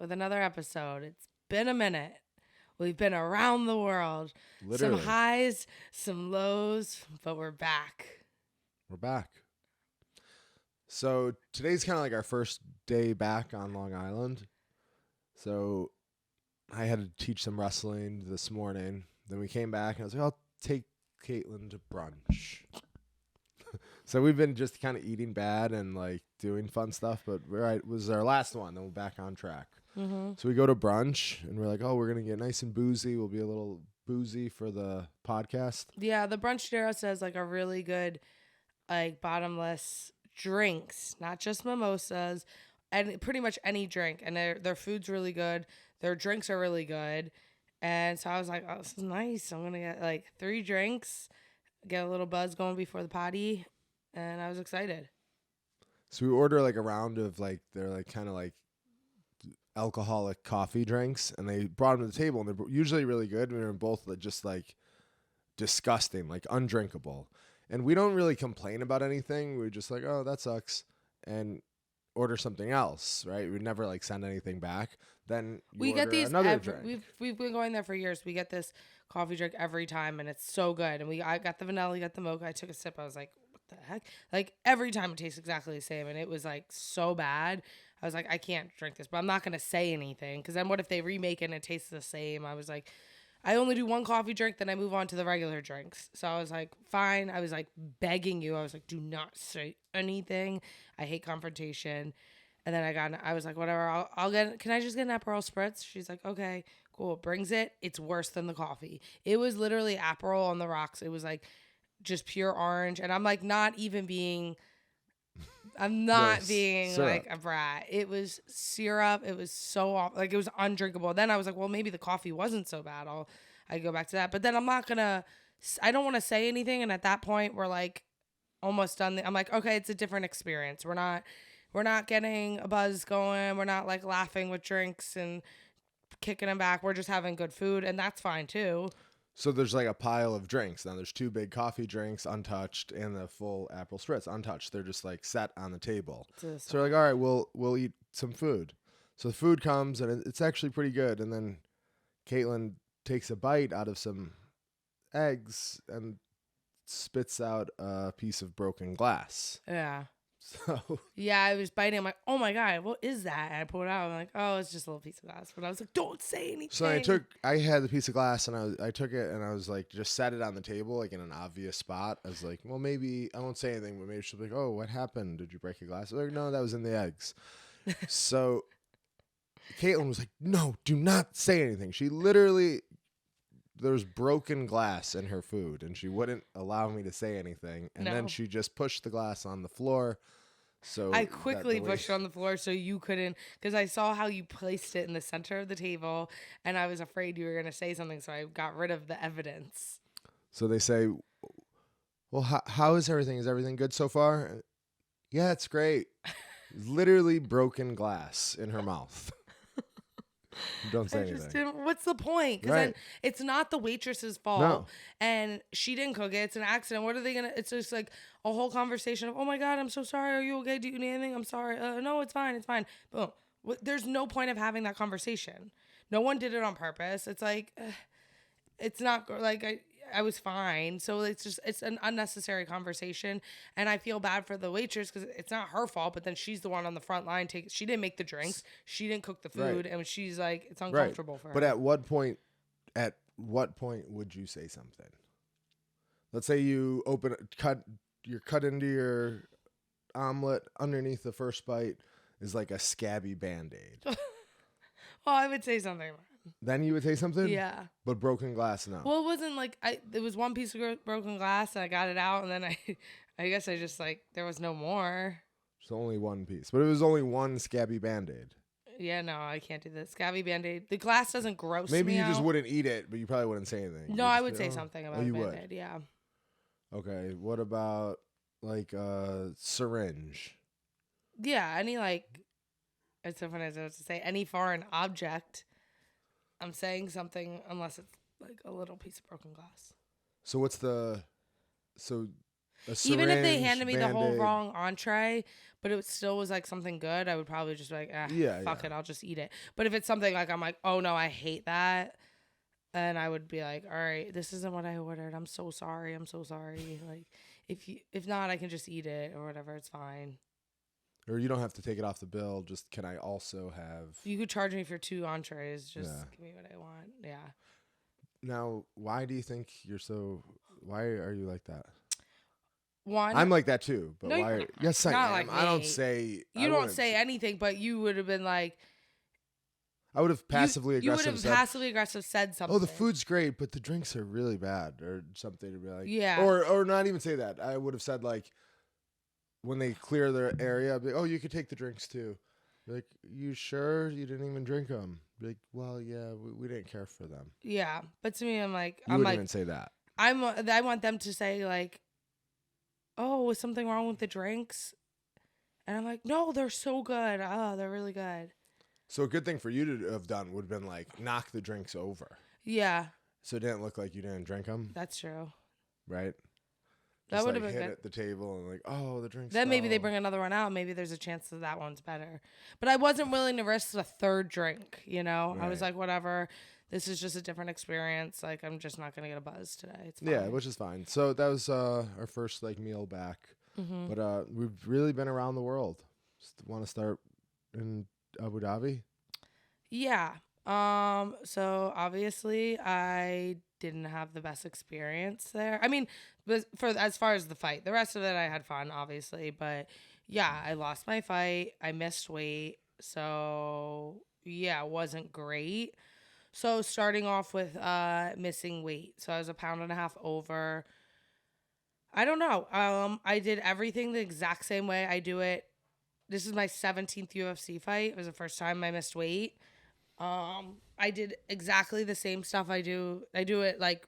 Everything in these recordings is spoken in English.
with another episode. It's been a minute. We've been around the world. Literally. Some highs, some lows, but we're back. We're back. So today's kind of like our first day back on Long Island. So I had to teach some wrestling this morning. Then we came back and I was like, I'll take Caitlin to brunch. So we've been just kind of eating bad and like doing fun stuff, but it was our last one. Then we're back on track. Mm-hmm. So we go to brunch and we're like, oh, we're going to get nice and boozy. We'll be a little boozy for the podcast. Yeah, the Brunch Date says like a really good, like bottomless drinks, not just mimosas, and pretty much any drink. And their food's really good. Their drinks are really good. And so I was like, oh, this is nice. I'm going to get like 3 drinks, get a little buzz going before the potty. And I was excited. So we order like a round of like, they're like kind of like alcoholic coffee drinks. And they brought them to the table and they're usually really good. And they're both just like disgusting, like undrinkable. And we don't really complain about anything. We're just like, oh, that sucks. And order something else, right? We never like send anything back. Then we get these another drink. We've been going there for years. We get this coffee drink every time, and it's so good. And I got the vanilla, you got the mocha. I took a sip. I was like, what the heck? Like every time it tastes exactly the same, and it was like so bad. I was like, I can't drink this, but I'm not gonna say anything because then what if they remake it and it tastes the same? I was like, I only do 1 coffee drink, then I move on to the regular drinks. So I was like, fine. I was like begging you. I was like, do not say anything. I hate confrontation. And then I was like, whatever, I'll get, can I just get an Aperol Spritz? She's like, okay, cool. Brings it. It's worse than the coffee. It was literally Aperol on the rocks. It was like just pure orange. And I'm like, being like a brat. It was syrup. It was so awful. Like it was undrinkable. Then I was like, well, maybe the coffee wasn't so bad. I go back to that. But then I don't want to say anything. And at that point we're like almost done. I'm like, okay, it's a different experience. We're not getting a buzz going. We're not like laughing with drinks and kicking them back. We're just having good food, and that's fine too. So there's like a pile of drinks. Now there's 2 big coffee drinks untouched and the full Aperol Spritz untouched. They're just like set on the table. So we're like, all right, we'll eat some food. So the food comes and it's actually pretty good. And then Caitlin takes a bite out of some eggs and spits out a piece of broken glass. Yeah. So yeah, I was biting. I'm like, oh my God, what is that? And I pulled it out. I'm like, oh, it's just a little piece of glass. But I was like, don't say anything. So I had the piece of glass and I took it and I was like, just set it on the table, like in an obvious spot. I was like, well, maybe I won't say anything, but maybe she'll be like, oh, what happened? Did you break a glass? I was like, no, that was in the eggs. So Caitlin was like, no, do not say anything. She literally, there was broken glass in her food and she wouldn't allow me to say anything. And then she just pushed the glass on the floor. So I quickly pushed it on the floor so you couldn't, because I saw how you placed it in the center of the table and I was afraid you were going to say something. So I got rid of the evidence. So they say, well, how is everything? Is everything good so far? Yeah, it's great. Literally broken glass in her mouth. Don't say anything. What's the point? Because then it's not the waitress's fault. No. And she didn't cook it. It's an accident. What are they going to... It's just like a whole conversation of, oh my God, I'm so sorry. Are you okay? Do you need anything? I'm sorry. No, it's fine. It's fine. Boom. There's no point of having that conversation. No one did it on purpose. It's like... it's not... Like, I was fine. So it's an unnecessary conversation. And I feel bad for the waitress because it's not her fault, but then she's the one on the front line. She didn't make the drinks. She didn't cook the food. And she's like, it's uncomfortable for her. But at what point would you say something? Let's say you you're cut into your omelet. Underneath the first bite is like a scabby Band-Aid. Well, I would say something. Then you would say something? Yeah. But broken glass, no. Well, it wasn't like there was 1 piece of broken glass and I got it out and then I guess I just like, there was no more. So only 1 piece. But it was only 1 scabby Band-Aid. Yeah, no, I can't do this. Scabby Band-Aid. The glass doesn't gross me Maybe you out. just wouldn't eat it, but you probably wouldn't say anything. No, I would say something about you Band-Aid, would? yeah. Okay, what about like a syringe? Yeah, any like, it's so funny as I was to say, any foreign object. I'm saying something unless it's like a little piece of broken glass. So a Even if they syringe, handed me the whole Band-Aid. wrong entree, but it still was like something good, I would probably just be like, Yeah, fuck yeah. it, I'll just eat it. But if it's something like I'm like, oh no, I hate that, and I would be like, all right, this isn't what I ordered. I'm so sorry. I'm so sorry. Like, if not, I can just eat it or whatever. It's fine. Or you don't have to take it off the bill. Just can I also have? You could charge me for 2 entrees. Just Yeah. give me what I want. Yeah. Now, why do you think you're so? Why are you like that? One. I'm like that too, but No, you're why? not. Yes, I Not am. like I don't me. say. You I don't wouldn't say anything, but you would have been like. I would have passively You would aggressive have said, passively aggressive said something. "Oh, the food's great, but the drinks are really bad," or something to be like, Yeah. or not even say that. I would have said like, when they clear their area, I'd be like, "Oh, you could take the drinks too." Be like, you sure you didn't even drink them? Be like, well, yeah, we didn't care for them. Yeah, but to me, I'm like, You wouldn't even say that. I want them to say like, oh, was something wrong with the drinks? And I'm like, no, they're so good. Oh, they're really good. So a good thing for you to have done would have been like knock the drinks over. Yeah, So it didn't look like you didn't drink them, that's true. right? That Just would like have been hit good. at the table and like, oh, the drinks. Then maybe they fell. bring another one out. Maybe there's a chance that one's better. But I wasn't willing to risk a third drink, you know? I was Right. like, whatever. This is just a different experience. Like, I'm just not going to get a buzz today. It's fine. Yeah, which is fine. So that was our first like meal back. Mm-hmm. But we've really been around the world. Want to start in Abu Dhabi? Yeah. So obviously I didn't have the best experience there. I mean, for as far as the fight, the rest of it I had fun, obviously, but yeah, I lost my fight. I missed weight. So yeah, it wasn't great. So starting off with missing weight. So I was 1.5 pounds over. I don't know. I did everything the exact same way I do it. This is my 17th UFC fight. It was the first time I missed weight. I did exactly the same stuff I do. I do it like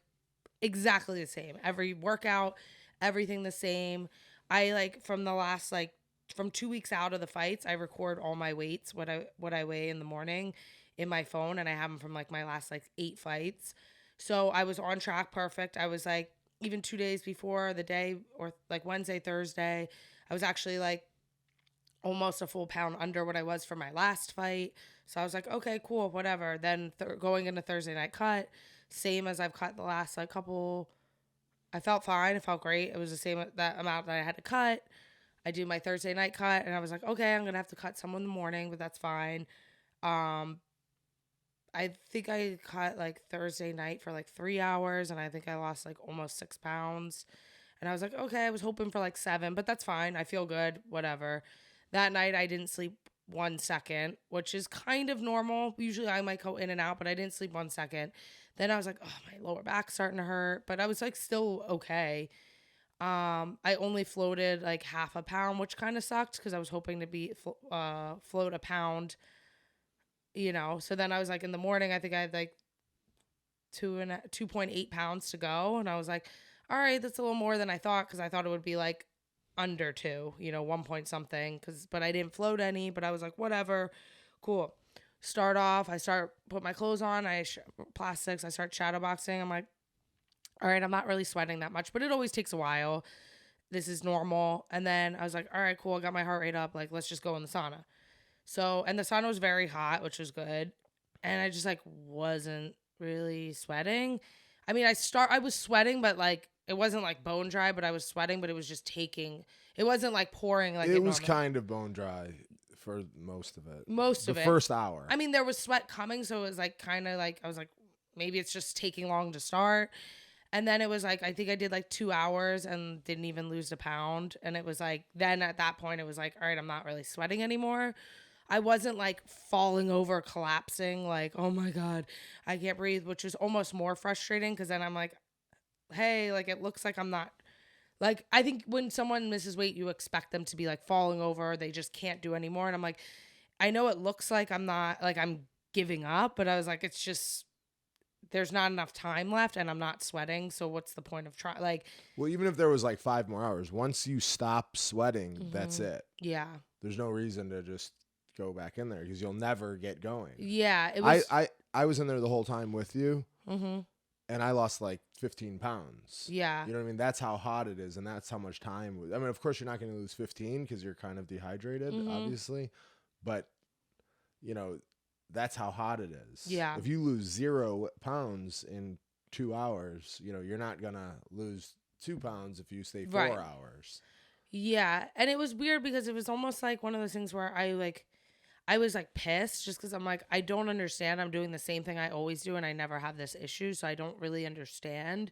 exactly the same. Every workout, everything the same. I like from the last like from 2 weeks out of the fights, I record all my weights, what I weigh in the morning in my phone, and I have them from like my last like 8 fights. So I was on track perfect. I was like even 2 days before the day or like Wednesday, Thursday, I was actually like almost a full pound under what I was for my last fight. So I was like, okay, cool, whatever. Then going into Thursday night cut, same as I've cut the last like couple. I felt fine. It felt great. It was the same that amount that I had to cut. I do my Thursday night cut, and I was like, okay, I'm gonna have to cut some in the morning, but that's fine. I think I cut like Thursday night for like 3 hours, and I think I lost like almost 6 pounds. And I was like, okay, I was hoping for like 7, but that's fine. I feel good, whatever. That night I didn't sleep 1 second, which is kind of normal. Usually I might go in and out, but I didn't sleep 1 second. Then I was like, oh, my lower back's starting to hurt, but I was like still okay. I only floated like 0.5 pound, which kind of sucked because I was hoping to be float a pound, you know. So then I was like in the morning, I think I had like 2.8 pounds to go, and I was like, all right, that's a little more than I thought because I thought it would be like under 2, you know, 1 point something, but I didn't float any, but I was like, whatever, cool. Start off, I start put my clothes on, plastics, I start shadow boxing. I'm like, all right, I'm not really sweating that much, but it always takes a while. This is normal. And then I was like, all right, cool, I got my heart rate up, like let's just go in the sauna. So, and the sauna was very hot, which was good, and I just like wasn't really sweating. I mean, I was sweating, but like it wasn't like bone dry, but I was sweating, but it was just it wasn't like pouring like it was kind of bone dry for most of it. The first hour. I mean, there was sweat coming, so it was like kind of like I was like, maybe it's just taking long to start. And then it was like I think I did like 2 hours and didn't even lose a pound. And it was like then at that point it was like, all right, I'm not really sweating anymore. I wasn't like falling over, collapsing, like, oh my God, I can't breathe, which was almost more frustrating because then I'm like, hey, like it looks like I'm not. Like, I think when someone misses weight, you expect them to be like falling over. They just can't do anymore. And I'm like, I know it looks like I'm not, like I'm giving up, but I was like, it's just, there's not enough time left and I'm not sweating. So what's the point of trying? Like, well, even if there was like 5 more hours, once you stop sweating, that's it. Yeah. There's no reason to just go back in there because you'll never get going. Yeah. It was. I was in there the whole time with you. Mm-hmm. and I lost like 15 pounds. Yeah. You know what I mean? That's how hot it is, and that's how much time. I mean, of course, you're not going to lose 15 because you're kind of dehydrated, obviously. But, you know, that's how hot it is. Yeah. If you lose 0 pounds in 2 hours, you know, you're not going to lose 2 pounds if you stay 4 hours. Yeah. And it was weird because it was almost like one of those things where I was like pissed just because I'm like, I don't understand. I'm doing the same thing I always do and I never have this issue. So I don't really understand.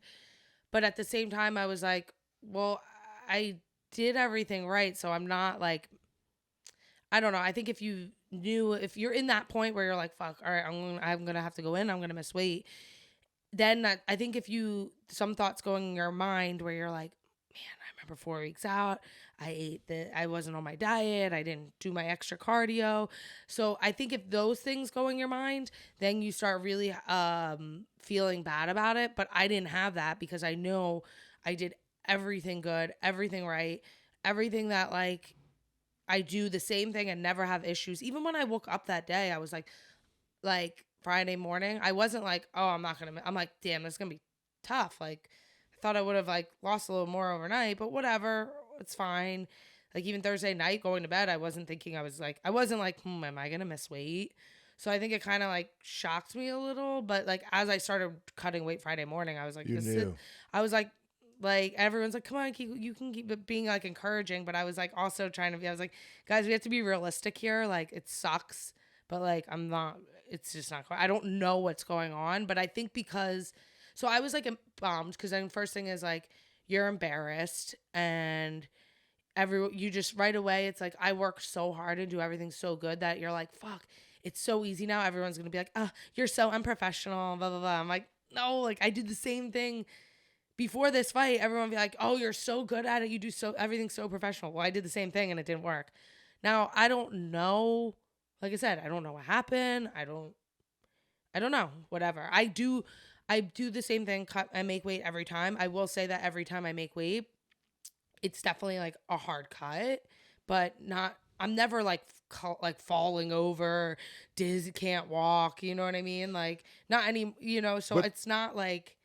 But at the same time, I was like, well, I did everything right. So I'm not like, I don't know. I think if you're in that point where you're like, fuck, all right, I'm going to have to go in, I'm going to miss weight. Then I think some thoughts going in your mind where you're like, man, I remember 4 weeks out, I wasn't on my diet, I didn't do my extra cardio. So I think if those things go in your mind, then you start really feeling bad about it. But I didn't have that because I know I did everything good, everything right, everything that like I do the same thing and never have issues. Even when I woke up that day, I was like Friday morning, I wasn't like, oh, I'm like, damn, this is gonna be tough. Like, I thought I would have like lost a little more overnight, but whatever, it's fine. Like even Thursday night going to bed, I wasn't like, am I gonna miss weight? So I think it kind of like shocked me a little, but like as I started cutting weight Friday morning, I was like, I was like everyone's like, come on, you can keep it being like encouraging, but I was like also trying to be, I was like, guys, we have to be realistic here. Like it sucks, but like it's just not, I don't know what's going on, but I think so I was like bummed because then first thing is like, you're embarrassed and you just right away, it's like, I work so hard and do everything so good that you're like, fuck, it's so easy now. Everyone's going to be like, oh, you're so unprofessional, blah, blah, blah. I'm like, no, like I did the same thing before this fight. Everyone would be like, oh, you're so good at it. You do everything's so professional. Well, I did the same thing and it didn't work. Now, I don't know. Like I said, I don't know what happened. I don't know. Whatever. I do the same thing. I make weight every time. I will say that every time I make weight, it's definitely like a hard cut, but I'm never like falling over, dizzy, can't walk. You know what I mean? Like not any, so it's not like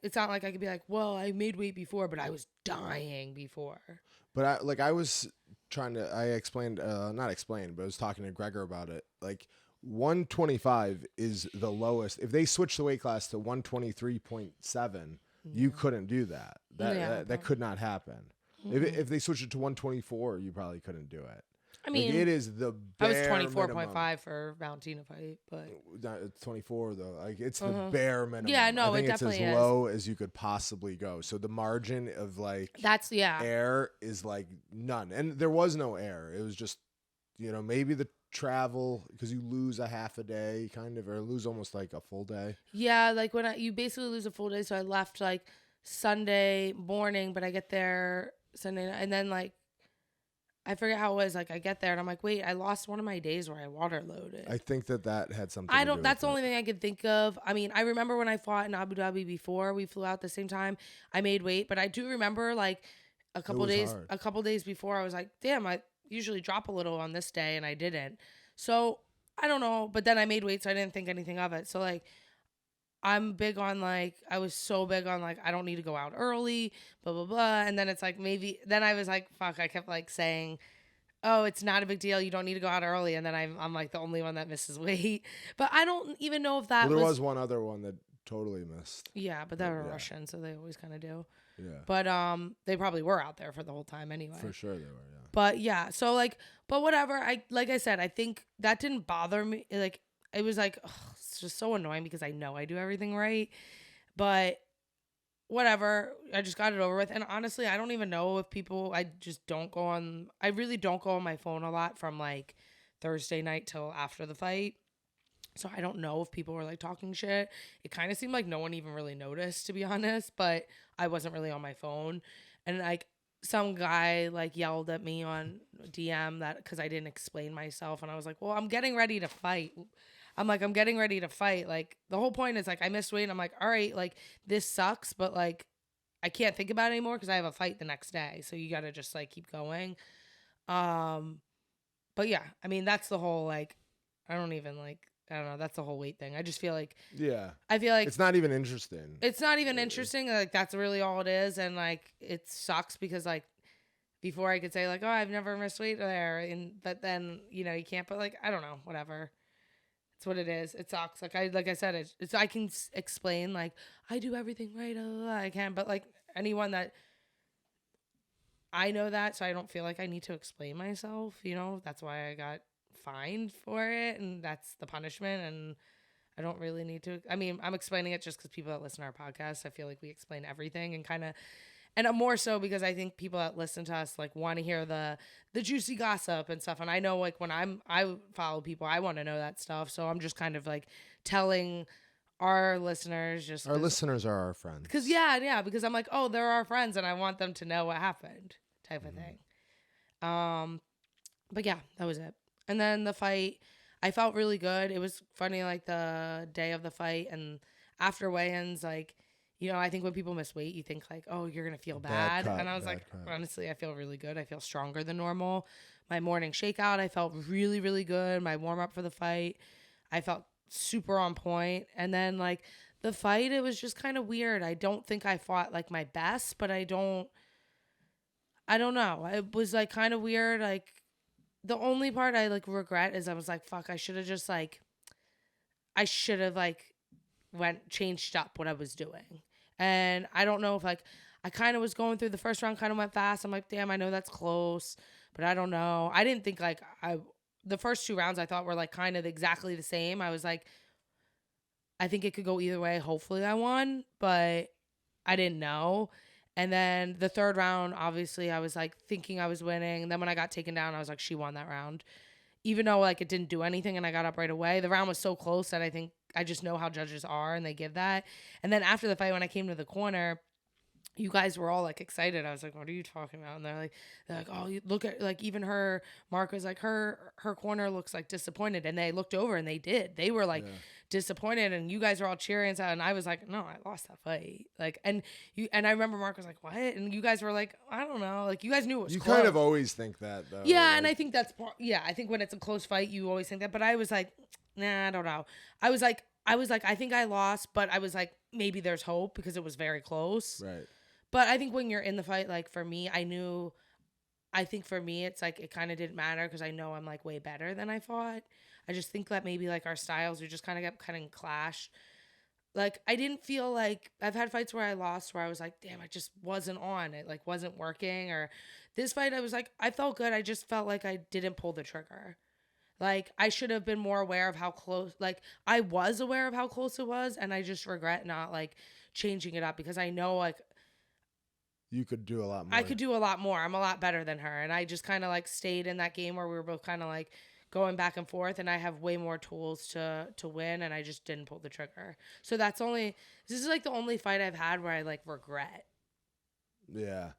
it's not like I could be like, well, I made weight before, but I was dying before. But I explained, not explained, but I was talking to Gregor about it. Like 125 is the lowest. If they switch the weight class to 123.7, you couldn't do that. That could not happen. Mm-hmm. If they switch it to 124, you probably couldn't do it. I mean, like it is the bare I was 24.5 for Valentina fight, but it's 24 though. Like it's the bare minimum. Yeah, no, I think it definitely it's as low as you could possibly go. So the margin of like air is like none, and there was no air. It was just maybe the travel because you lose a half a day, kind of, or lose almost like a full day. Yeah, like when you basically lose a full day. So I left like Sunday morning, but I get there Sunday night, and then like. I forget how it was. Like I get there and I'm like, wait, I lost one of my days where I water loaded. I think that had something. That's the only thing I could think of. I mean, I remember when I fought in Abu Dhabi before we flew out the same time. I made weight, but I do remember like a couple days before I was like, damn, I usually drop a little on this day and I didn't. So I don't know. But then I made weight, so I didn't think anything of it. So like. I'm big on like, I was so big on like, I don't need to go out early, blah, blah, blah. And then it's like, then I was like, fuck, I kept like saying, oh, it's not a big deal. You don't need to go out early. And then I'm like the only one that misses weight. But I don't even know if that there was one other one that totally missed. Yeah, but they were Russian, so they always kind of do. Yeah. But they probably were out there for the whole time anyway. For sure they were, yeah. But yeah, so like, but whatever. Like I said, I think that didn't bother me. Like, it was like, ugh, it's just so annoying because I know I do everything right. But whatever, I just got it over with. And honestly, I don't even know if I really don't go on my phone a lot from like Thursday night till after the fight. So I don't know if people were like talking shit. It kind of seemed like no one even really noticed, to be honest, but I wasn't really on my phone. And like some guy like yelled at me on DM that because I didn't explain myself. And I was like, well, I'm getting ready to fight. I'm getting ready to fight. Like, the whole point is, like, I missed weight. And I'm like, all right, like, this sucks. But, like, I can't think about it anymore because I have a fight the next day. So you got to just, like, keep going. But, yeah. I mean, that's the whole, like, I don't even, like, I don't know. That's the whole weight thing. I just feel like Yeah. I feel like It's not even interesting. it's not even interesting. Like that's really all it is, and like it sucks because like before I could say like, oh, I've never missed weight there, but then you know you can't. But like I don't know, whatever. It's what it is. It sucks. Like I said, it's I can explain like I do everything right. I can, but like anyone that I know that, so I don't feel like I need to explain myself. You know, that's why I got fined for it, and that's the punishment. And I don't really need to. I mean, I'm explaining it just because people that listen to our podcast, I feel like we explain everything and kind of, and more so because I think people that listen to us like want to hear the juicy gossip and stuff. And I know like when I follow people, I want to know that stuff. So I'm just kind of like telling our listeners just Our listeners are our friends. because because I'm like, oh, they're our friends, and I want them to know what happened, type of thing. But yeah, that was it. And then the fight, I felt really good. It was funny, like the day of the fight and after weigh-ins, like, you know, I think when people miss weight, you think like, oh, you're gonna feel bad. cut, And I was bad like, cut. honestly, I feel really good. I feel stronger than normal. My morning shakeout, I felt really, really good. My warm up for the fight, I felt super on point. And then like the fight, it was just kind of weird. I don't think I fought like my best, but I don't know. It was like kind of weird. Like the only part I like regret is I was like, fuck, I should have changed up what I was doing. And I don't know if like I kind of was going through the first round, kind of went fast. I'm like, damn, I know that's close, but I don't know. I didn't think like the first 2 rounds I thought were like kind of exactly the same. I was like, I think it could go either way. Hopefully I won, but I didn't know. And then the 3rd round, obviously I was like thinking I was winning. And then when I got taken down, I was like, she won that round. Even though like it didn't do anything and I got up right away, the round was so close that I think I just know how judges are and they give that. And then after the fight, when I came to the corner, you guys were all like excited. I was like, what are you talking about? And they're like, oh, you look at like even Mark was like, her corner looks like disappointed. And they looked over and they did. They were like disappointed and you guys were all cheering. And I was like, no, I lost that fight. Like, and I remember Mark was like, what? And you guys were like, I don't know. Like you guys knew it was close. Kind of always think that though. Yeah. Like, and I think that's, I think when it's a close fight, you always think that. But I was like, nah, I don't know. I was like, I think I lost, but I was like, maybe there's hope because it was very close. Right. But I think when you're in the fight, like for me, I think for me, it's like, it kind of didn't matter because I know I'm like way better than I fought. I just think that maybe like our styles, we just kind of kept kind of clash. Like I didn't feel like I've had fights where I lost where I was like, damn, I just wasn't on. It like wasn't working. Or this fight, I was like, I felt good. I just felt like I didn't pull the trigger. Like I should have been more aware of how close, like I was aware of how close it was. And I just regret not like changing it up because I know like, you could do a lot more. I could do a lot more. I'm a lot better than her. And I just kind of like stayed in that game where we were both kind of like going back and forth. And I have way more tools to win. And I just didn't pull the trigger. So this is like the only fight I've had where I like regret. Yeah.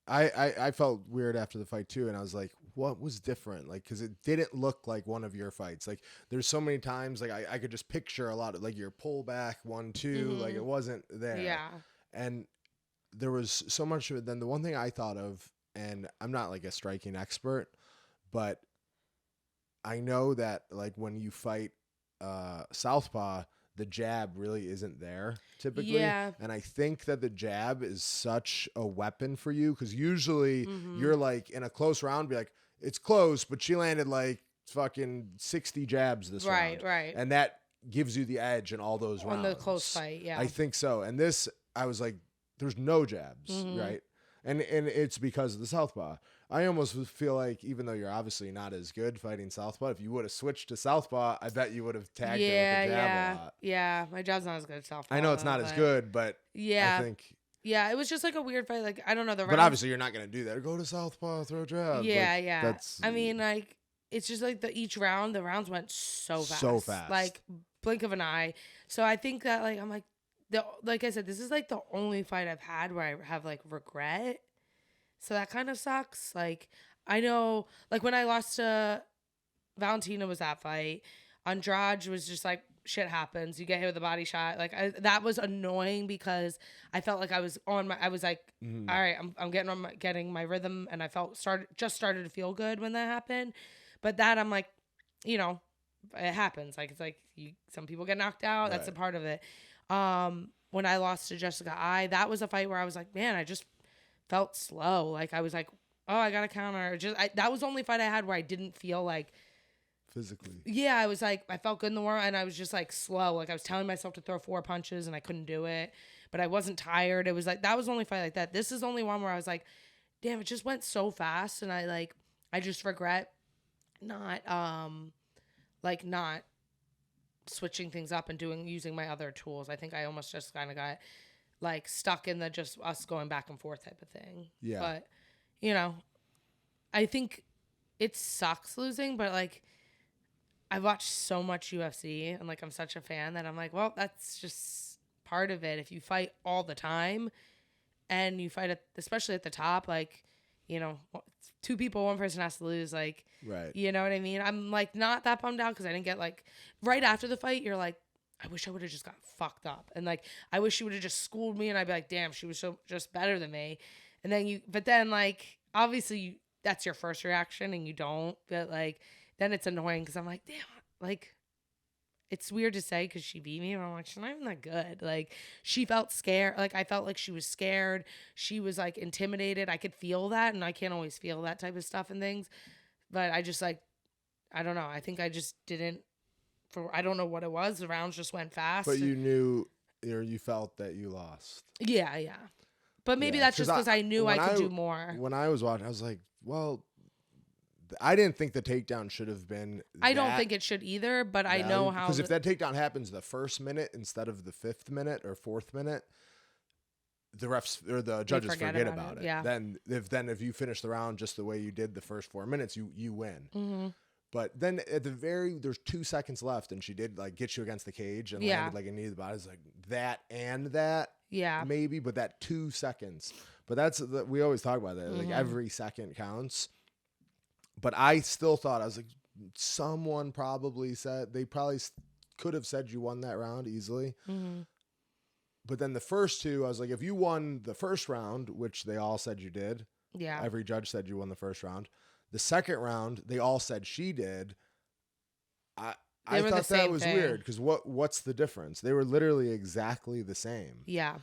I felt weird after the fight too. And I was like, what was different? Like, cause it didn't look like one of your fights. Like there's so many times, like I could just picture a lot of like your pullback 1-2, like it wasn't there. Yeah. And there was so much of it. Then the one thing I thought of, and I'm not like a striking expert, but I know that like when you fight southpaw, the jab really isn't there typically. Yeah. And I think that the jab is such a weapon for you because usually you're like in a close round, be like, it's close, but she landed like fucking 60 jabs this round. Right. And that gives you the edge in all those rounds. On the close fight, yeah. I think so. And this, I was like, there's no jabs, right? And it's because of the southpaw. I almost feel like even though you're obviously not as good fighting southpaw, if you would have switched to southpaw, I bet you would have tagged it with the jab a lot. Yeah, my jab's not as good as southpaw. I know it's not as good, but I think... Yeah, it was just like a weird fight. Like, I don't know. But obviously you're not going to do that. Go to southpaw, throw jab. Yeah. That's... I mean, like, it's just like each round, the rounds went so fast. So fast. Like, blink of an eye. So I think that, like, I'm like, like I said, this is like the only fight I've had where I have like regret. So that kind of sucks. Like I know, like when I lost to Valentina was that fight. Andrade was just like shit happens. You get hit with a body shot. Like that was annoying because I felt like I was on my. I was like, all right, I'm getting my rhythm, and I started to feel good when that happened. But that I'm like, you know, it happens. Like, it's like some people get knocked out. That's a Right. part of it. When I lost to Jessica that was a fight where I was like, man, I just felt slow. Like, I was like, oh, I got to counter. That was the only fight I had where I didn't feel like, Physically. yeah, I was like, I felt good in the war, and I was just like slow. Like, I was telling myself to throw 4 punches and I couldn't do it, but I wasn't tired. It was like, that was the only fight like that. This is the only one where I was like, damn, it just went so fast. And I just regret not, not switching things up and using my other tools. I think I almost just kind of got like stuck in the just us going back and forth type of thing. Yeah. But, you know, I think it sucks losing, but like, I've watched so much UFC and like I'm such a fan that I'm like, well, that's just part of it. If you fight all the time and you fight especially at the top, like, you know, 2 people, 1 person has to lose. Like, Right. you know what I mean? I'm like not that bummed out because I didn't get like right after the fight. You're like, I wish I would have just got fucked up, and like I wish she would have just schooled me, and I'd be like, damn, she was so just better than me. And then but then like obviously that's your first reaction, and you don't, but like then it's annoying because I'm like, damn, like. It's weird to say because she beat me, and I'm like, she's not even that good. Like, she felt scared. Like, I felt like she was scared. She was, like, intimidated. I could feel that, and I can't always feel that type of stuff and things. But I just, like, I don't know. I think I just didn't, I don't know what it was. The rounds just went fast. But you knew, or you felt that you lost. Yeah, yeah. But maybe Yeah, that's just because I knew I could do when more. When I was watching, I was like, well, I didn't think the takedown should have been. I don't think it should either, but I know how. Because if that takedown happens the first minute instead of the 5th minute or 4th minute, the refs or the judges forget about it. Yeah. Then if you finish the round just the way you did the first 4 minutes, you win. Mm-hmm. But then at there's 2 seconds left, and she did like get you against the cage and landed like a knee to the body. It's like that and that. Yeah. Maybe, but that 2 seconds. But we always talk about that. Like every second counts. But I still thought, I was like, someone probably said, they probably could have said you won that round easily. Mm-hmm. But then the first 2, I was like, if you won the first round, which they all said you did. Yeah. Every judge said you won the first round. The second round, they all said she did. I thought that was weird because what's the difference? They were literally exactly the same. Yeah.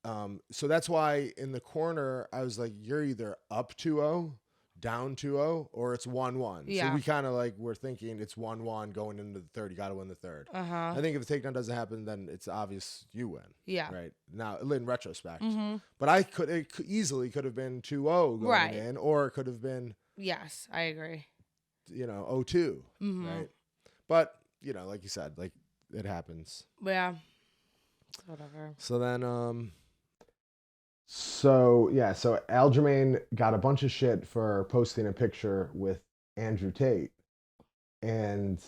So that's why in the corner, I was like, you're either up 2-0, down 2-0, or it's 1-1. Yeah. So we kind of like, we're thinking it's 1-1 going into the third. You got to win the third. Uh-huh. I think if the takedown doesn't happen, then it's obvious you win. Yeah. Right. Now, in retrospect. Mm-hmm. But it easily could have been 2-0 going in, or it could have been. Yes, I agree. 0-2. Mm-hmm. Right. But, like you said, like it happens. Yeah. Whatever. So then, So Aljamain got a bunch of shit for posting a picture with Andrew Tate. And,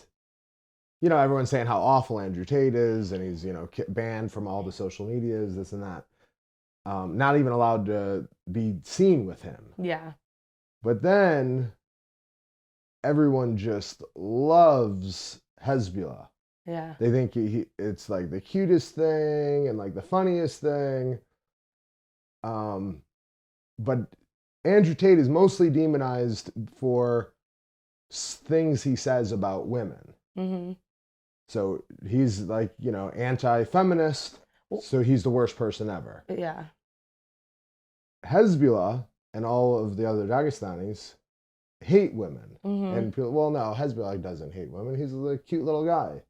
everyone's saying how awful Andrew Tate is, and he's, banned from all the social medias, this and that. Not even allowed to be seen with him. Yeah. But then everyone just loves Hezbollah. Yeah. They think it's like the cutest thing and like the funniest thing. But Andrew Tate is mostly demonized for things he says about women. Mm-hmm. So he's like, anti-feminist. So he's the worst person ever. Yeah. Hezbollah and all of the other Dagestanis hate women. Mm-hmm. And people, well, no, Hezbollah doesn't hate women. He's a cute little guy.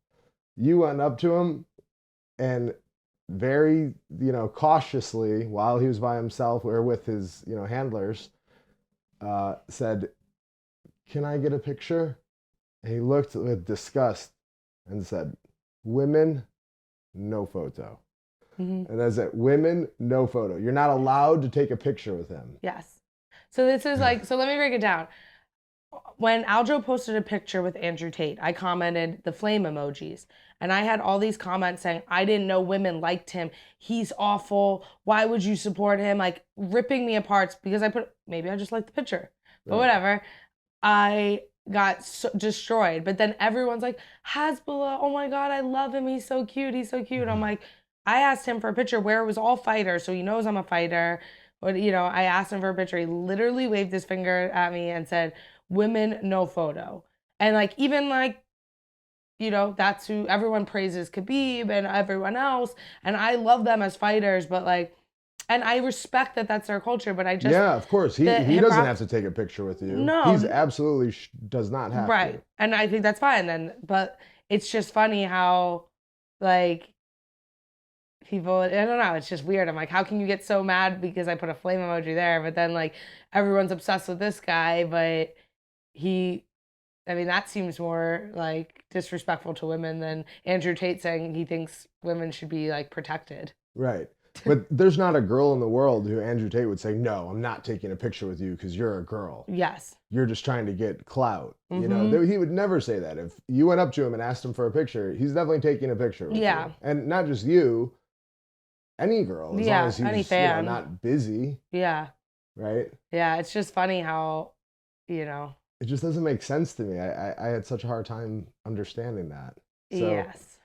You went up to him and very, cautiously, while he was by himself or with his, handlers, said, "Can I get a picture?" And he looked with disgust and said, "Women, no photo." Mm-hmm. And that's it. Women, no photo. You're not allowed to take a picture with him. Yes. So this is like, so let me break it down. When Aljo posted a picture with Andrew Tate, I commented the flame emojis. And I had all these comments saying, I didn't know women liked him. He's awful. Why would you support him? Like ripping me apart because maybe I just liked the picture. But whatever. I got destroyed. But then everyone's like, Hezbollah, oh my God, I love him. He's so cute. He's so cute. I'm like, I asked him for a picture where it was all fighters. So he knows I'm a fighter. But, I asked him for a picture. He literally waved his finger at me and said, "Women, no photo." And even you know, that's who everyone praises Khabib and everyone else. And I love them as fighters, but like, and I respect that that's their culture, but I just, Yeah, of course. He the he hip doesn't hop, have to take a picture with you. He's no, absolutely does not have to. right. And I think that's fine then. But it's just funny how, like, people, I don't know, it's just weird. I'm like, how can you get so mad because I put a flame emoji there? But then, like, everyone's obsessed with this guy, but he, I mean, that seems more like disrespectful to women than Andrew Tate saying he thinks women should be like protected. Right. But there's not a girl in the world who Andrew Tate would say, "No, I'm not taking a picture with you because you're a girl. Yes. You're just trying to get clout." You know, he would never say that. If you went up to him and asked him for a picture, he's definitely taking a picture with Yeah. you. And not just you, any girl, as long as any he's fan. not busy, Yeah. right? Yeah. It's just funny how, you know. It just doesn't make sense to me. I had such a hard time understanding that. So, Yes.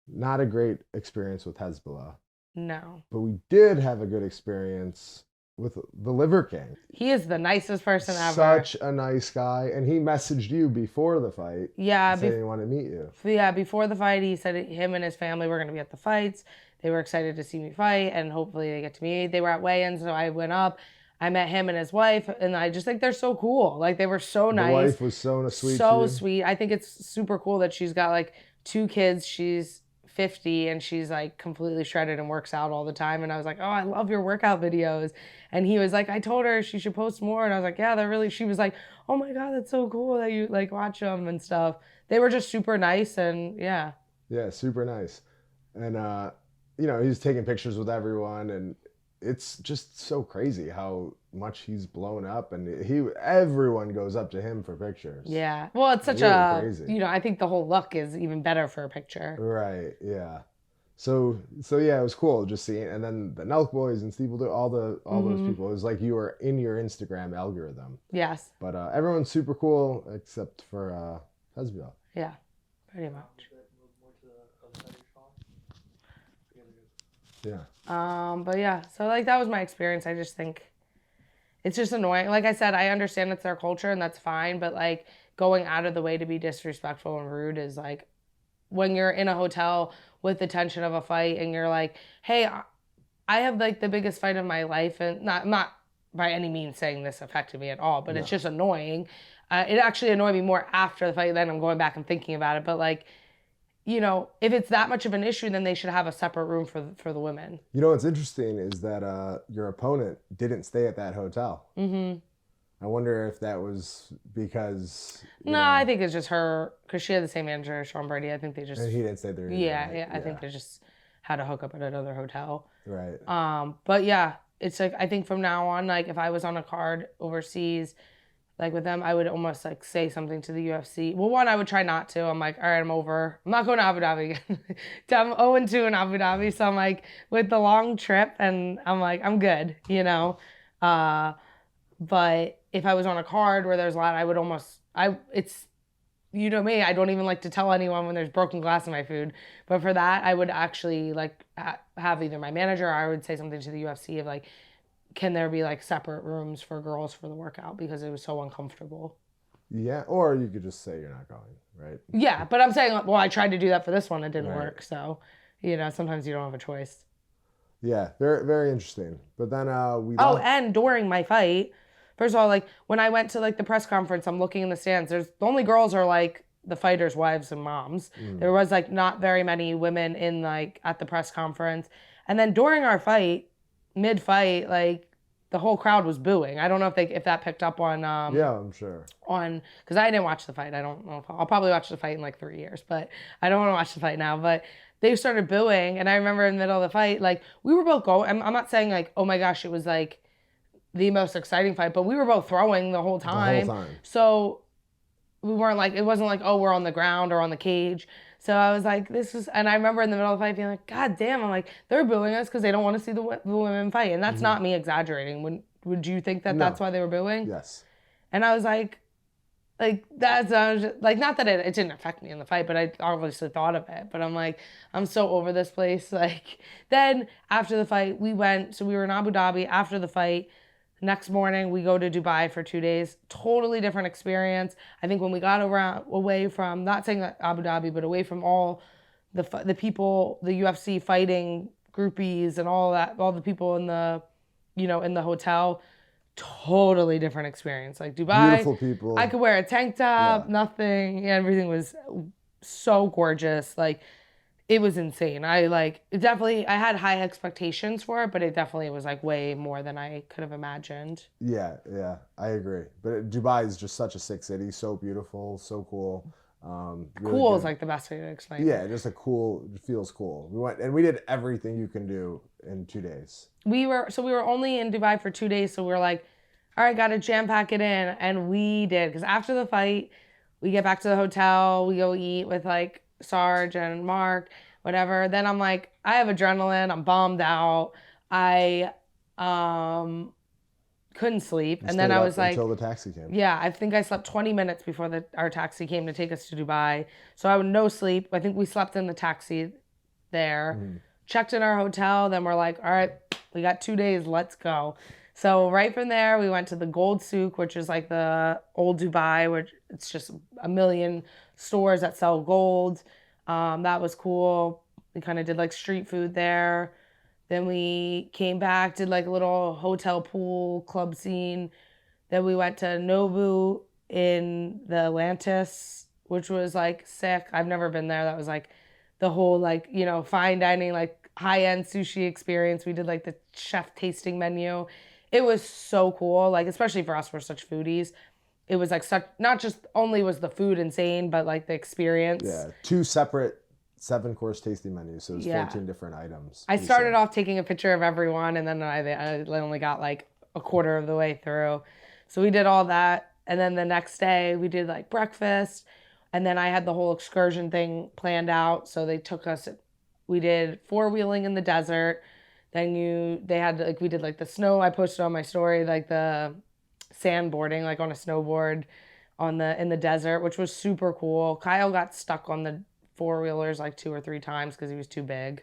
not a great experience with Hezbollah. No. But we did have a good experience with the Liver King. He is the nicest person ever. Such a nice guy. And he messaged you before the fight. Yeah. Saying he wanted to meet you. Yeah. Before the fight, he said him and his family were going to be at the fights. They were excited to see me fight, and hopefully they get to meet me. They were at weigh-ins, so I went up. I met him and his wife, and I just think they're so cool. Like, they were so nice. The wife was so sweet. So sweet. I think it's super cool that she's got like 2 kids. She's 50 and she's like completely shredded and works out all the time. And I was like, oh, I love your workout videos. And he was like, I told her she should post more. And I was like, yeah, they're really, she was like, oh my God, that's so cool that you like watch them and stuff. They were just super nice. And yeah. Yeah, super nice. And, you know, he's taking pictures with everyone, and it's just so crazy how much he's blown up, and everyone goes up to him for pictures. Yeah. Well, it's such really crazy. You know, I think the whole look is even better for a picture. Right. Yeah. So yeah, it was cool just seeing, and then the Nelk Boys and Steve will do all those people. It was like you were in your Instagram algorithm. Yes. But everyone's super cool except for Hezbollah. Yeah, pretty much. Yeah. But yeah, so like that was my experience. I just think it's just annoying. Like I said, I understand it's their culture and that's fine, but like going out of the way to be disrespectful and rude is like when you're in a hotel with the tension of a fight and you're like, hey, I have like the biggest fight of my life, and not by any means saying this affected me at all, but it's just annoying. It actually annoyed me more after the fight. Then I'm going back and thinking about it, but like, you know, if it's that much of an issue, then they should have a separate room for the women. You know what's interesting is that your opponent didn't stay at that hotel. Mm-hmm. I wonder if that was because... No, I think it's just her, because she had the same manager as Sean Brady. I think they just... And he didn't stay there. Yeah, I think they just had to hook up at another hotel. Right. But yeah, it's like, I think from now on, like if I was on a card overseas... Like with them, I would almost like say something to the UFC. Well, one, I would try not to. I'm like, all right, I'm over. I'm not going to Abu Dhabi again. I'm 0-2 in Abu Dhabi. So I'm like, with the long trip, and I'm like, I'm good, you know? But if I was on a card where there's a lot, I would almost, it's, you know me, I don't even like to tell anyone when there's broken glass in my food. But for that, I would actually like have either my manager or I would say something to the UFC of like, can there be like separate rooms for girls for the workout because it was so uncomfortable. Yeah, or you could just say you're not going, right? Yeah, but I'm saying, well, I tried to do that for this one, it didn't work. So, you know, sometimes you don't have a choice. Yeah, very, very interesting. But then we... Oh, and during my fight, first of all, like when I went to like the press conference, I'm looking in the stands. The only girls are like the fighters' wives and moms. There was like not very many women in like at the press conference. And then during our fight, mid-fight, like the whole crowd was booing. I don't know if that picked up on yeah, I'm sure. Because I didn't watch the fight. I don't know if I'll probably watch the fight in like 3 years, but I don't want to watch the fight now. But they started booing, and I remember in the middle of the fight, like we were both going. I'm not saying like, oh my gosh, it was like the most exciting fight, but we were both throwing the whole time. So we weren't like, it wasn't like, oh, we're on the ground or on the cage. So I was like, and I remember in the middle of the fight being like, God damn, I'm like, they're booing us because they don't want to see the women fight. And that's not me exaggerating. Would you think that that's why they were booing? Yes. And I was like that's, I was just, like, not that it didn't affect me in the fight, but I obviously thought of it. But I'm like, I'm so over this place. Like, then after the fight, we were in Abu Dhabi after the fight. Next morning, we go to Dubai for 2 days. Totally different experience. I think when we got away from, not saying that Abu Dhabi, but away from all the people, the UFC fighting groupies and all that, all the people in the, in the hotel, totally different experience. Like Dubai, Beautiful people. I could wear a tank top, nothing. Everything was so gorgeous. Like, it was insane. I had high expectations for it, but it definitely was like way more than I could have imagined. Yeah, I agree. But Dubai is just such a sick city, so beautiful, so cool. Really cool good. is like the best way to explain Yeah, it. just it feels cool. We went and we did everything you can do in 2 days. We were only in Dubai for 2 days, so we were like, all right, gotta jam pack it in, and we did. Because after the fight, we get back to the hotel, we go eat with like Sarge and Mark, whatever. Then I'm like, I have adrenaline, I'm bombed out. I couldn't sleep. And then I was like, until the taxi came. Yeah, I think I slept 20 minutes before our taxi came to take us to Dubai. So I had no sleep. I think we slept in the taxi there, checked in our hotel. Then we're like, all right, we got 2 days, let's go. So right from there, we went to the Gold Souk, which is like the old Dubai, which it's just a million stores that sell gold. That was cool. We kind of did like street food there. Then we came back, did like a little hotel pool club scene. Then we went to Nobu in the Atlantis, which was like sick. I've never been there. That was like the whole like, fine dining, like high-end sushi experience. We did like the chef tasting menu. It was so cool, like especially for us, we're such foodies. It was like such, not just only was the food insane, but like the experience. Yeah, 2 separate 7-course tasting menus, so it was 14 different items. I started off taking a picture of everyone, and then I only got like a quarter of the way through. So we did all that, and then the next day we did like breakfast, and then I had the whole excursion thing planned out. So they took us, we did 4-wheeling in the desert. Then we did like the snow. I posted on my story like the sandboarding, like on a snowboard in the desert, which was super cool. Kyle got stuck on the 4-wheelers like 2 or 3 times because he was too big.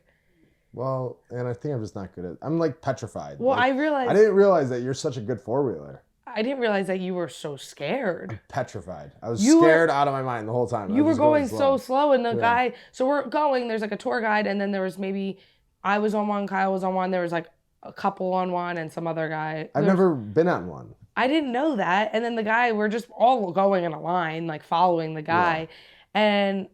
Well, and I think I'm just not good at. I'm like petrified. Well, like, I didn't realize that you're such a good 4-wheeler. I didn't realize that you were so scared. I'm petrified. I was scared out of my mind the whole time. You were going so slow, and the guy. So we're going. There's like a tour guide, and then there was maybe I was on one, Kyle was on one. There was like a couple on one, and some other guy. I've never been on one. I didn't know that. And then the guy, we're just all going in a line, like following the guy, and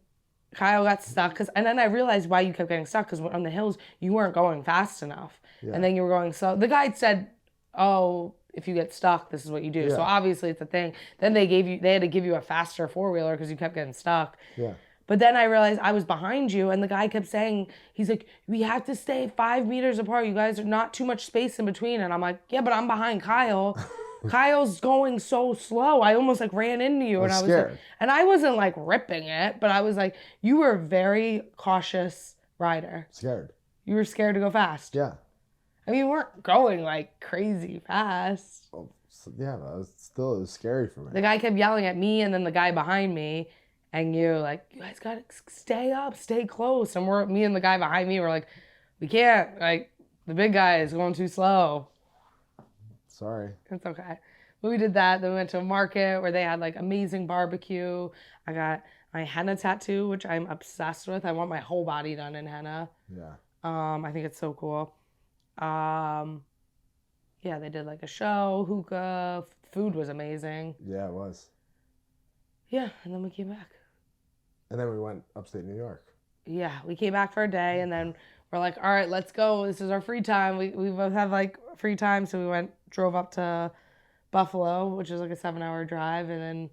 Kyle got stuck. And then I realized why you kept getting stuck, because on the hills you weren't going fast enough, and then you were going slow. The guide said, "Oh, if you get stuck, this is what you do." So obviously it's a thing. Then they had to give you a faster 4-wheeler because you kept getting stuck. Yeah. But then I realized I was behind you, and the guy kept saying, he's like, "We have to stay 5 meters apart. You guys are not too much space in between." And I'm like, "Yeah, but I'm behind Kyle." Kyle's going so slow. I almost like ran into you, and I was scared. like, and I wasn't like ripping it, but I was like, you were a very cautious rider. Scared. You were scared to go fast. Yeah. I mean, you weren't going like crazy fast. Oh, yeah, it was scary for me. The guy kept yelling at me, and then the guy behind me, and you like, "You guys gotta stay up, stay close." And me and the guy behind me were like, "We can't, like, the big guy is going too slow." Sorry. It's okay. But we did that. Then we went to a market where they had like amazing barbecue. I got my henna tattoo, which I'm obsessed with. I want my whole body done in henna. Yeah. I think it's so cool. Yeah, they did like a show, hookah. Food was amazing. Yeah, it was. Yeah, and then we came back. And then we went upstate New York. Yeah, we came back for a day, and then we're like, all right, let's go. This is our free time. We both have like free time, so we drove up to Buffalo, which is like a 7-hour drive, and then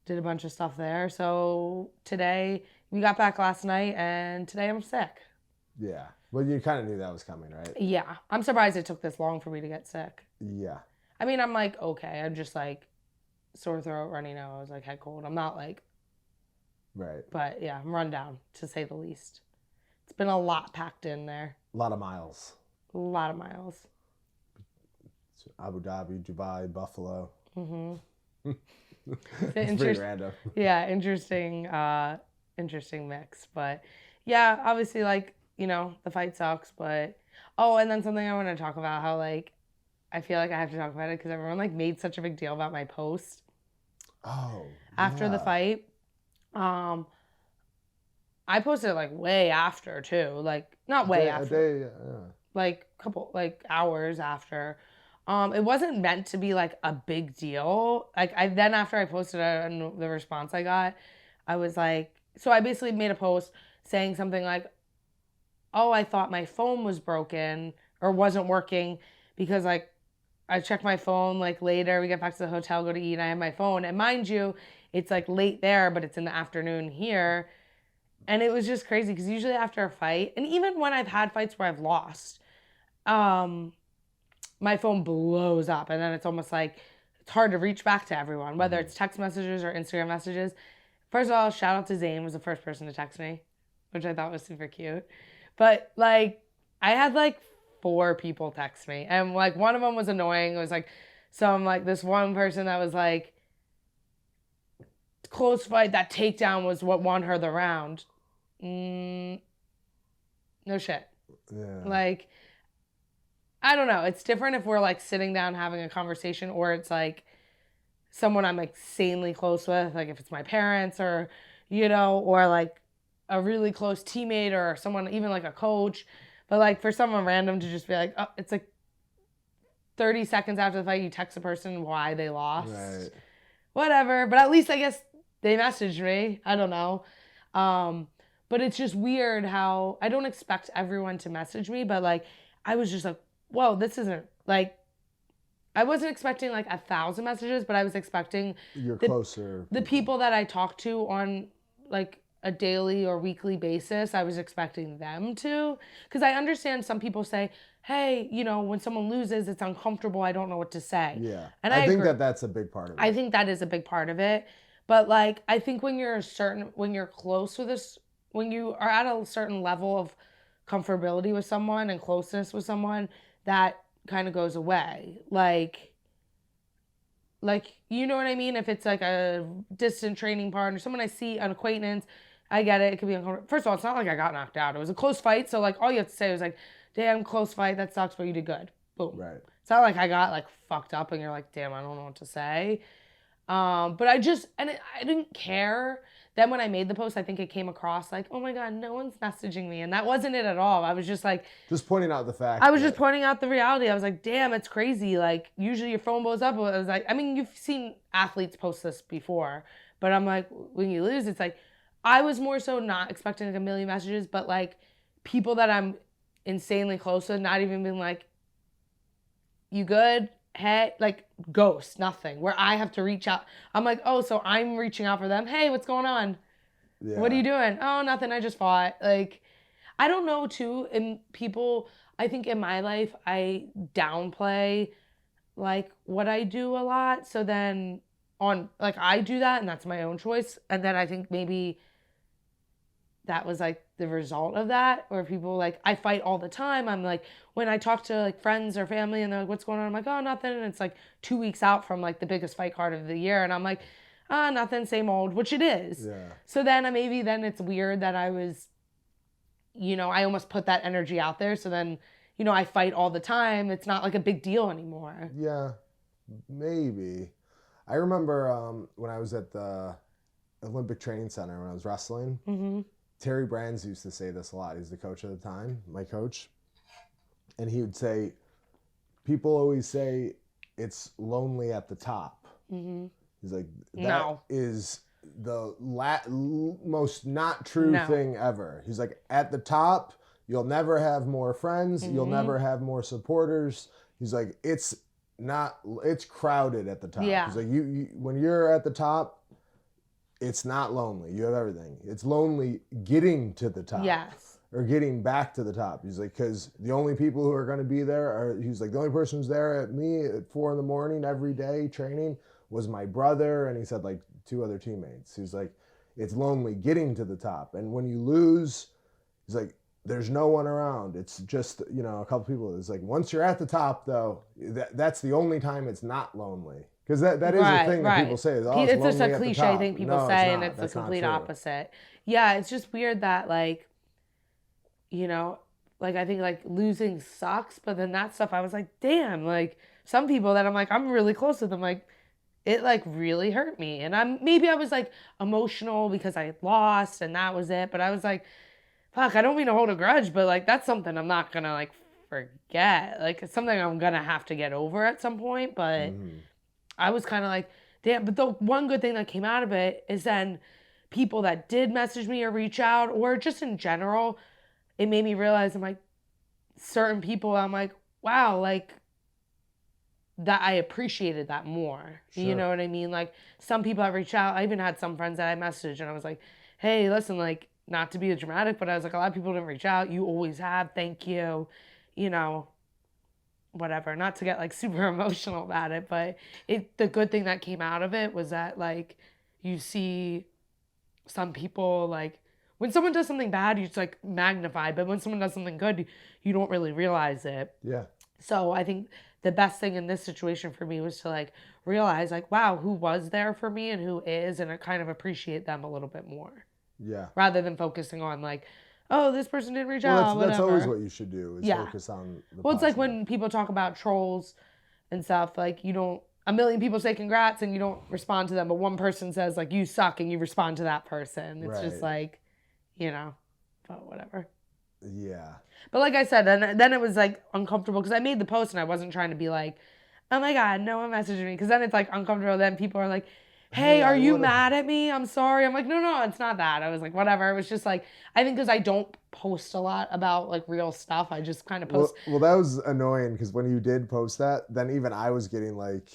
did a bunch of stuff there. So today, we got back last night, and today I'm sick. Yeah. Well, you kind of knew that was coming, right? Yeah. I'm surprised it took this long for me to get sick. Yeah. I mean, I'm like, okay. I'm just like sore throat, runny nose, like head cold. I'm not like... Right. But yeah, I'm run down, to say the least. It's been a lot packed in there. A lot of miles. A lot of miles. Abu Dhabi, Dubai, Buffalo. Mm-hmm. It's pretty random. Yeah, interesting mix. But yeah, obviously, like, the fight sucks. But, oh, and then something I want to talk about, how, like, I feel like I have to talk about it because everyone like made such a big deal about my post after the fight. I posted it like way after too, like not way after, like a couple like hours after. It wasn't meant to be like a big deal. Like after I posted it and the response I got, I was like, so I basically made a post saying something like, oh, I thought my phone was broken or wasn't working because like I checked my phone like later. We get back to the hotel, go to eat, and I have my phone. And mind you, it's like late there, but it's in the afternoon here. And it was just crazy because usually after a fight, and even when I've had fights where I've lost, my phone blows up. And then it's almost like it's hard to reach back to everyone, whether it's text messages or Instagram messages. First of all, shout out to Zane, was the first person to text me, which I thought was super cute. But like, I had like 4 people text me, and like one of them was annoying. It was like this one person that was like, close fight, that takedown was what won her the round. No shit. Yeah. Like, I don't know. It's different if we're like sitting down having a conversation, or it's like someone I'm like insanely close with, like if it's my parents or, or like a really close teammate or someone, even like a coach. But like for someone random to just be like, oh, it's like 30 seconds after the fight, you text a person why they lost. Right. Whatever. But at least I guess they messaged me. I don't know. But it's just weird how I don't expect everyone to message me, but like I was just like, whoa, this isn't like, I wasn't expecting like 1,000 messages, but I was expecting the people that I talk to on like a daily or weekly basis. I was expecting them to, because I understand some people say, hey, when someone loses, it's uncomfortable. I don't know what to say. Yeah. And I think that's a big part of it. I think that is a big part of it. But like, I think when you're close with this, when you are at a certain level of comfortability with someone and closeness with someone, that kind of goes away. Like, you know what I mean? If it's like a distant training partner, someone I see, an acquaintance, I get it. It could be uncomfortable. First of all, it's not like I got knocked out. It was a close fight. So like all you have to say was like, damn, close fight. That sucks, but you did good. Boom. Right. It's not like I got like fucked up and you're like, damn, I don't know what to say. But I didn't care. Then when I made the post, I think it came across like, oh my God, no one's messaging me. And that wasn't it at all. I was just like... Just pointing out the fact. I was just pointing out the reality. I was like, damn, it's crazy. Like, usually your phone blows up. I was like, I mean, you've seen athletes post this before. But I'm like, when you lose, it's like... I was more so not expecting like a million messages, but like people that I'm insanely close with, not even being like, you good? Hey, like ghost, nothing. Where I have to reach out. I'm like, oh, so I'm reaching out for them. Hey, what's going on? Yeah. What are you doing? Oh, nothing. I just fought. Like, I don't know too. And people, I think in my life, I downplay like what I do a lot. So then I do that and that's my own choice. And then I think maybe that was like the result of that, or people like, I fight all the time. I'm like, when I talk to like friends or family and they're like, what's going on? I'm like, oh, nothing. And it's like 2 weeks out from like the biggest fight card of the year. And I'm like, nothing, same old, which it is. Yeah. So then maybe then it's weird that I was, I almost put that energy out there. So then, I fight all the time. It's not like a big deal anymore. Yeah, maybe. I remember when I was at the Olympic Training Center when I was wrestling, mm-hmm. Terry Brands used to say this a lot. He's the coach at the time, my coach. And he would say, people always say it's lonely at the top. Mm-hmm. He's like, that is the most not true thing ever. He's like, at the top, you'll never have more friends. Mm-hmm. You'll never have more supporters. He's like, it's crowded at the top. Yeah. He's like, you when you're at the top, it's not lonely. You have everything. It's lonely getting to the top. Yes. Or getting back to the top. He's like, because the only people who are going to be there are, he's like, the only person who's there at me at 4 a.m. every day training was my brother. And he said like 2 other teammates. He's like, it's lonely getting to the top. And when you lose, he's like, there's no one around. It's just, a couple people. It's like, once you're at the top though, that's the only time it's not lonely. Because that is a thing that people say. It's just a cliche thing people say, and it's the complete opposite. Yeah, it's just weird that, like, I think, like, losing sucks, but then that stuff, I was like, damn, like, some people that I'm like, I'm really close with them. Like, it like really hurt me. And maybe I was like emotional because I had lost and that was it. But I was like, fuck, I don't mean to hold a grudge, but like that's something I'm not gonna like forget. Like it's something I'm gonna have to get over at some point. But I was kind of like, damn. But the one good thing that came out of it is then people that did message me or reach out, or just in general, it made me realize I'm like, certain people, I'm like, wow, like that I appreciated that more. Sure. You know what I mean? Like some people I reached out, I even had some friends that I messaged and I was like, hey, listen, like not to be a dramatic, but I was like, a lot of people didn't reach out. You always have. Thank you. You know, whatever. Not to get like super emotional about it, but the good thing that came out of it was that like you see some people like when someone does something bad, you just like magnify, but when someone does something good, you don't really realize it. Yeah. So I think the best thing in this situation for me was to like realize like, wow, who was there for me and who is, and I kind of appreciate them a little bit more. Yeah. Rather than focusing on like, oh, this person didn't reach out. That's always what you should do is Yeah. focus on the Well, it's like positive. when people talk about trolls and stuff, like you don't, a million people say congrats and you don't respond to them, but one person says like you suck and you respond to that person. It's just Right. like, you know, but whatever. Yeah. But like I said, and then it was like uncomfortable because I made the post and I wasn't trying to be like, oh my God, no one messaged me. Because then it's like uncomfortable. Then people are like, hey, are you mad at me? I'm sorry. I'm like, no, it's not that. I was like, whatever. It was just like, I think because I don't post a lot about like real stuff. I just kind of post. Well, that was annoying because when you did post that, then even I was getting like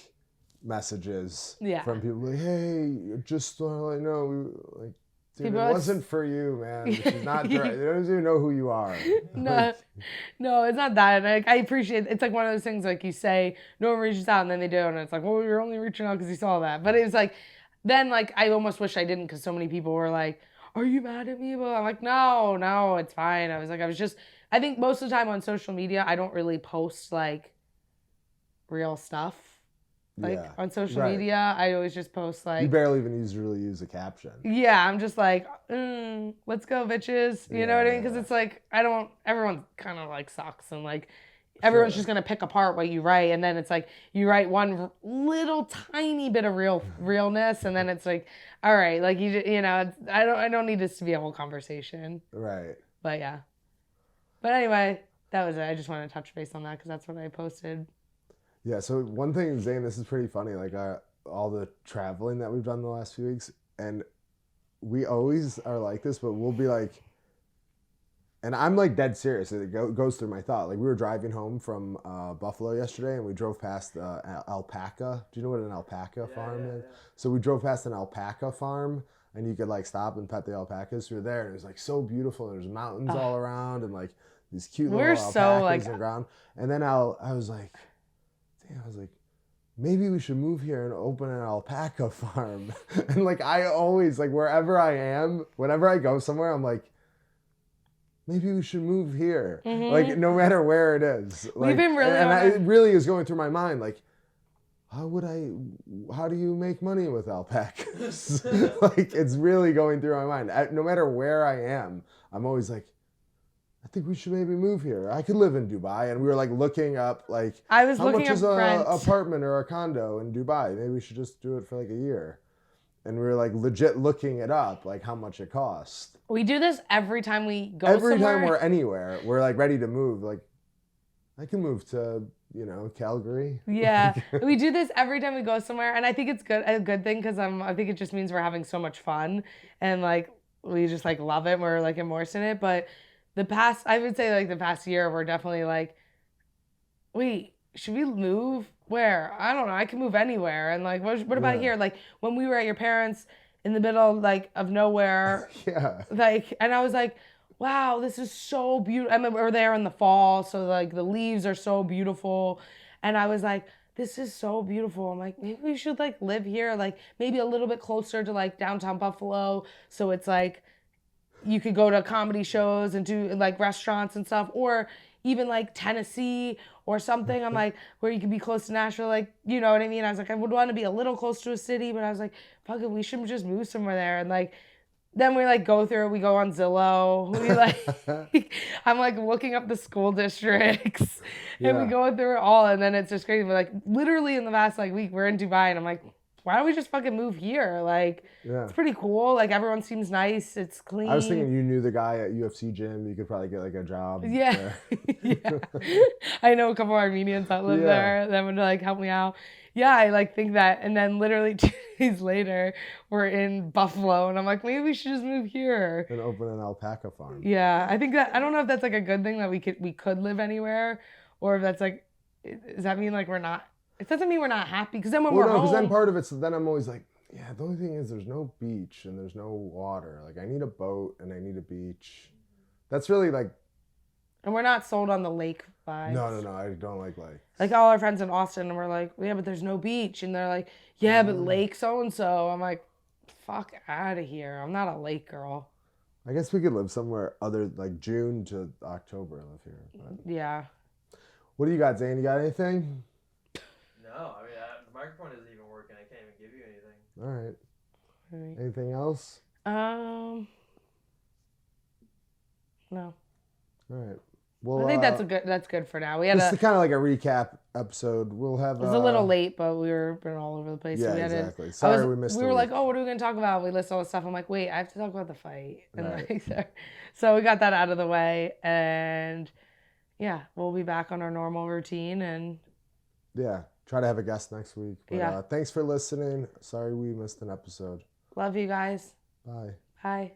messages from people like, hey, just so I know, like, dude, it wasn't for you, man. She's not. They don't even know who you are. No, it's not that. Like, I appreciate. It's like one of those things like you say, no one reaches out, and then they do, and it's like, well, you're only reaching out because you saw that. But it was like, then like I almost wish I didn't because so many people were like, are you mad at me? But I'm like, no, it's fine. I think most of the time on social media, I don't really post like real stuff. Like on social media, I always just post like. You barely even really use a caption. Yeah, I'm just like, let's go, bitches. You know what I mean? Because it's like everyone kind of like sucks and like everyone's just gonna pick apart what you write, and then it's like you write one little tiny bit of realness, and then it's like, all right, like you know, I don't need this to be a whole conversation. Right. But yeah. But anyway, that was it. I just wanted to touch base on that because that's what I posted. Yeah, so one thing, Zane, this is pretty funny, like all the traveling that we've done the last few weeks, and we always are like this, but we'll be like, and I'm like dead serious, it goes through my thought. Like we were driving home from Buffalo yesterday, and we drove past alpaca. Do you know what an alpaca farm is? Yeah. So we drove past an alpaca farm, and you could like stop and pet the alpacas. So we were there, and it was like so beautiful, and there's mountains all around, and like these cute little alpacas on the ground. And then I was like, maybe we should move here and open an alpaca farm. And like I always, like wherever I am, whenever I go somewhere, I'm like, maybe we should move here. Mm-hmm. Like no matter where it is. Like, we've been really it really is going through my mind. Like, how do you make money with alpacas? Like it's really going through my mind. No matter where I am, I'm always like, I think we should maybe move here. I could live in Dubai. And we were like looking up like how much is an apartment or a condo in Dubai? Maybe we should just do it for like a year. And we were like legit looking it up, like how much it costs. We do this every time we go somewhere. Every time we're anywhere, we're like ready to move. Like I can move to, Calgary. Yeah, we do this every time we go somewhere. And I think it's a good thing because I think it just means we're having so much fun. And like we just like love it. We're like immersed in it. But I would say like the past year, we're definitely like, wait, should we move? Where? I don't know. I can move anywhere. And like, what about here? Like when we were at your parents' in the middle like of nowhere. Yeah. Like, and I was like, wow, this is so beautiful. I mean, we're there in the fall, so like the leaves are so beautiful. And I was like, this is so beautiful. I'm like, maybe we should like live here, like maybe a little bit closer to like downtown Buffalo. So it's like, you could go to comedy shows and do like restaurants and stuff, or even like Tennessee or something. I'm like, where you could be close to Nashville, like, you know what I mean? I was like, I would want to be a little close to a city, but I was like, fuck it, we should just move somewhere there. And like, then we like go through it. We go on Zillow. We like, I'm like looking up the school districts, and we Yeah. go through it all. And then it's just crazy. We're like literally in the last like week, we're in Dubai, and I'm like, why don't we just fucking move here? Like, Yeah. it's pretty cool. Like everyone seems nice. It's clean. I was thinking you knew the guy at UFC gym. You could probably get like a job. Yeah. Yeah. I know a couple Armenians that live Yeah. there that would like help me out. Yeah, I like think that. And then literally 2 days later, we're in Buffalo, and I'm like, maybe we should just move here. And open an alpaca farm. Yeah, I think that I don't know if that's like a good thing that we could live anywhere, or if that's like, does that mean like we're not? It doesn't mean we're not happy because then when Well, we're no, because then home, part of it's then I'm always like, yeah. The only thing is there's no beach and there's no water. Like I need a boat and I need a beach. That's really like. and we're not sold on the lake vibes. No. I don't like. Like all our friends in Austin, and we're like, yeah, but there's no beach, and they're like, yeah, but lake so and so. I'm like, fuck out of here. I'm not a lake girl. I guess we could live somewhere other like June to October. Live here. But. Yeah. What do you got, Zane? You got anything? No, I mean the microphone isn't even working. I can't even give you anything. All right. Right. Anything else? No. All right. Well, I think that's good for now. We had this is kind of like a recap episode. We'll have. It was a little late, but we were been all over the place. Yeah, so we had exactly. Sorry we missed. We were like, oh, what are we gonna talk about? We list all the stuff. I'm like, wait, I have to talk about the fight, and like, so we got that out of the way, and yeah, we'll be back on our normal routine, and yeah, try to have a guest next week. But, yeah. Thanks for listening. Sorry we missed an episode. Love you guys. Bye. Bye.